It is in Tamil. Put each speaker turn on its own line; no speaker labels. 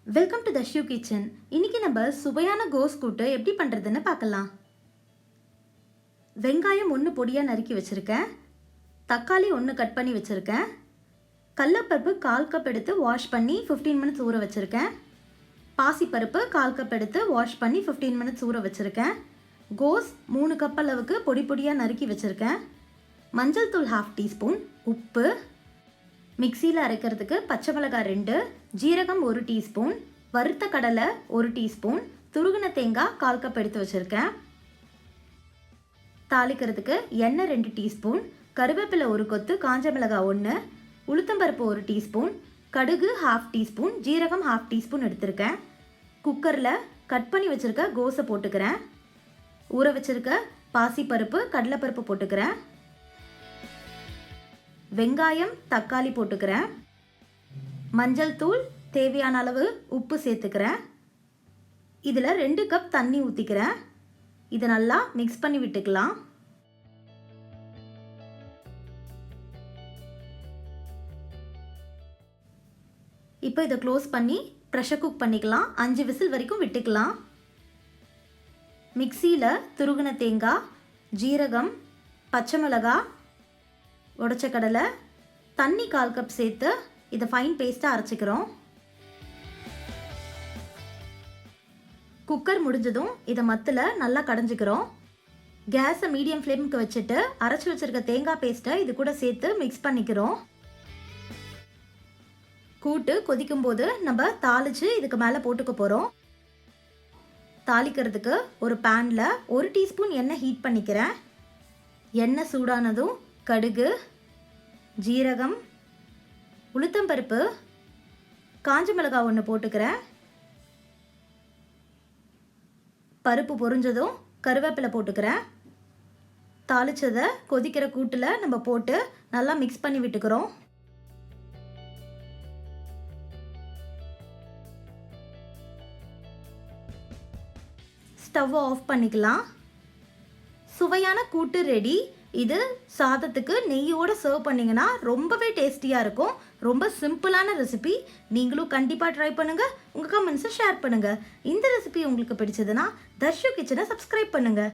Welcome to தஷ்யூ kitchen. இன்னைக்கு நம்ம சுவையான கோஸ் கூட்டு எப்படி பண்ணுறதுன்னு பார்க்கலாம். வெங்காயம் 1 பொடியாக நறுக்கி வச்சுருக்கேன். தக்காளி 1 கட் பண்ணி வச்சுருக்கேன். கடலைப்பருப்பு 1/4 கப் எடுத்து வாஷ் பண்ணி 15 மினிட்ஸ் ஊற வச்சுருக்கேன். பாசிப்பருப்பு 1/4 கப் எடுத்து வாஷ் பண்ணி 15 மினிட்ஸ் ஊற வச்சுருக்கேன். கோஸ் 3 கப் அளவுக்கு பொடி பொடியாக நறுக்கி வச்சுருக்கேன். மஞ்சள் தூள் 1/2 டீஸ்பூன், உப்பு, மிக்சியில் அரைக்கிறதுக்கு பச்சை மிளகாய் 2, ஜீரகம் 1 டீஸ்பூன், வறுத்த கடலை 1 டீஸ்பூன், துருகின தேங்காய் 1/4 கப் எடுத்து வச்சுருக்கேன். தாளிக்கிறதுக்கு எண்ணெய் 2 டீஸ்பூன், கருவேப்பிலை 1 கொத்து, காஞ்ச மிளகாய் 1, உளுத்தம்பருப்பு 1 டீஸ்பூன், கடுகு 1/2 டீஸ்பூன், ஜீரகம் 1/2 டீஸ்பூன் எடுத்திருக்கேன். குக்கரில் கட் பண்ணி வச்சுருக்க கோஸை போட்டுக்கிறேன். ஊற வச்சுருக்க பாசிப்பருப்பு, கடலைப்பருப்பு போட்டுக்கிறேன். வெங்காயம், தக்காளி போட்டுக்கிறேன். மஞ்சள் தூள், தேவையான அளவு உப்பு சேர்த்துக்கிறேன். இதில் 2 கப் தண்ணி ஊற்றிக்கிறேன். இதை நல்லா மிக்ஸ் பண்ணி விட்டுக்கலாம். இப்போ இதை க்ளோஸ் பண்ணி ப்ரெஷர் குக் பண்ணிக்கலாம். 5 விசில் வரைக்கும் விட்டுக்கலாம். மிக்சியில் துருகின தேங்காய், ஜீரகம், பச்சை மிளகாய், உடைச்ச கடலை, தண்ணி 1/4 கப் சேர்த்து இதை ஃபைன் பேஸ்ட்டாக அரைச்சிக்கிறோம். குக்கர் முடிஞ்சதும் இதை மத்தில் நல்லா கடைஞ்சிக்கிறோம். கேஸை மீடியம் ஃப்ளேமுக்கு வச்சுட்டு அரைச்சி வச்சுருக்க தேங்காய் பேஸ்ட்டை இது கூட சேர்த்து மிக்ஸ் பண்ணிக்கிறோம். கூட்டு கொதிக்கும்போது நம்ம தாளித்து இதுக்கு மேலே போட்டுக்க போகிறோம். தாளிக்கிறதுக்கு ஒரு பேனில் 1 டீஸ்பூன் எண்ணெய் ஹீட் பண்ணிக்கிறேன். எண்ணெய் சூடானதும் கடுகு, ஜீரகம், உளுத்தம்பருப்பு, காஞ்ச மிளகாய் 1 போட்டுக்கிறேன். பருப்பு பொரிஞ்சதும் கருவேப்பிலை போட்டுக்கிறேன். தாளிச்சதை கொதிக்கிற கூட்டில் நம்ம போட்டு நல்லா மிக்ஸ் பண்ணி விட்டுக்கிறோம். ஸ்டவ் ஆஃப் பண்ணிக்கலாம். சுவையான கூட்டு ரெடி. இது சாதத்துக்கு நெய்யோடு சர்வ் பண்ணிங்கன்னா ரொம்பவே டேஸ்டியாக இருக்கும். ரொம்ப சிம்பிளான ரெசிபி. நீங்களும் கண்டிப்பாக ட்ரை பண்ணுங்கள். உங்கள் கமெண்ட்ஸை ஷேர் பண்ணுங்கள். இந்த ரெசிபி உங்களுக்கு பிடிச்சதுன்னா தஷ்யூ கிச்சனை சப்ஸ்கிரைப் பண்ணுங்கள்.